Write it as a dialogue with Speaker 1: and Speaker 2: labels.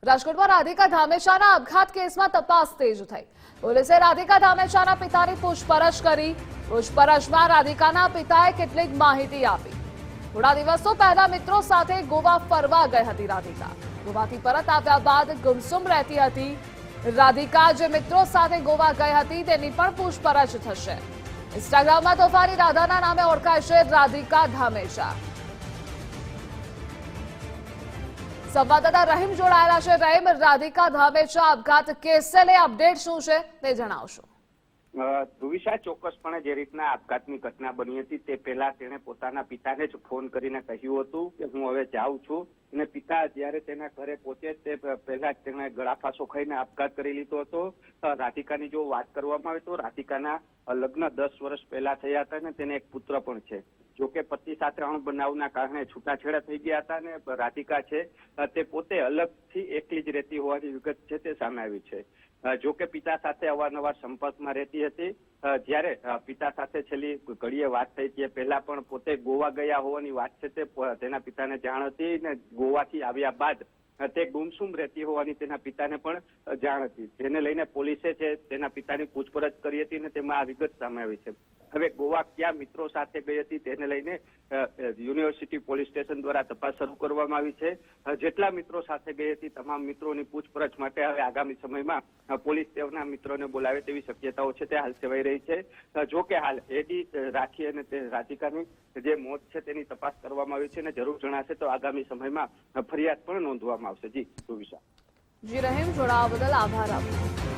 Speaker 1: રાજકોટમાં રાધિકા ધામેચાના આપઘાત કેસમાં તપાસ તેજ થઈ। પોલીસે રાધિકા ધામેચાના પિતાની પૂછપરછ કરી। પૂછપરછમાં રાધિકાના પિતાએ કેટલીક માહિતી આપી। થોડા દિવસો પહેલા મિત્રો સાથે ગોવા ફરવા ગઈ હતી રાધિકા। ગોવાથી પરત આવ્યા બાદ ગુમસુમ રહેતી હતી। રાધિકા જે મિત્રો સાથે ગોવા ગઈ હતી તેની પણ પૂછપરછ થશે। ઇન્સ્ટાગ્રામમાં તોફાની રાધાના નામે ઓળખાય છે રાધિકા ધામેચા। સંવાદદાતા રહીમ જોડાયેલા છે। રહીમ, રાધિકા ધામેચા આપઘાત કેસને લઈ અપડેટ શું છે તે જણાવશો।
Speaker 2: ધ્રુવિશા, ચોક્કસપણે જે રીતના આપઘાતની ઘટના બની હતી તે પહેલા તેણે પોતાના પિતાને જ ફોન કરીને કહ્યું હતું કે હું હવે જાઉં છું, અને પિતા જ્યારે તેના ઘરે પહોંચે તે પહેલા જ તેણે ગળાફાંસો ખાઈને આપઘાત કરી લીધો હતો। રાધિકાની જો વાત કરવામાં આવે તો રાધિકાના લગ્ન 10 વર્ષ પહેલા થયા હતા અને તેને એક પુત્ર પણ છે। જોકે પતિ સાથે અણબનાવના કારણે છૂટાછેડા થઈ ગયા હતા અને રાધિકા છે તે પોતે અલગથી એકલી જ રહેતી હોવાની વિગત છે તે સામે આવી છે। જોકે પિતા સાથે અવારનવાર સંપર્કમાં રહેતી હતી। જ્યારે પિતા સાથે છેલ્લી ઘડીએ વાત થઈ તે પહેલા પણ પોતે ગોવા ગયા હોવાની વાત છે તે તેના પિતાને જાણ હતી, અને ગોવાથી આવ્યા બાદ તે ગુમસુમ રહેતી હોવાની તેના પિતાને પણ જાણ હતી, જેને લઈને પોલીસે છે તેના પિતાની પૂછપરછ કરી હતી અને તેમાં આ વિગત સામે આવી છે। હવે ગોવા ક્યાં મિત્રો સાથે ગઈ હતી તેને લઈને યુનિવર્સિટી પોલીસ સ્ટેશન દ્વારા તપાસ શરૂ કરવામાં આવી છે। જેટલા મિત્રો સાથે ગઈ હતી તમામ મિત્રોની પૂછપરછ માટે હવે આગામી સમયમાં પોલીસ તેના મિત્રોને બોલાવે તેવી શક્યતાઓ છે તે હાલ સેવાઈ રહી છે। જો કે હાલ એડી રાખી અને તે રાધિકાની જે મોત છે તેની તપાસ કરવામાં આવી છે અને જરૂર જણાશે તો આગામી સમયમાં ફરિયાદ પણ નોંધવામાં આવશે। જી ધ્રુવિશા।
Speaker 1: જી રહીમ, જોડાવા બદલ આભાર આપનો।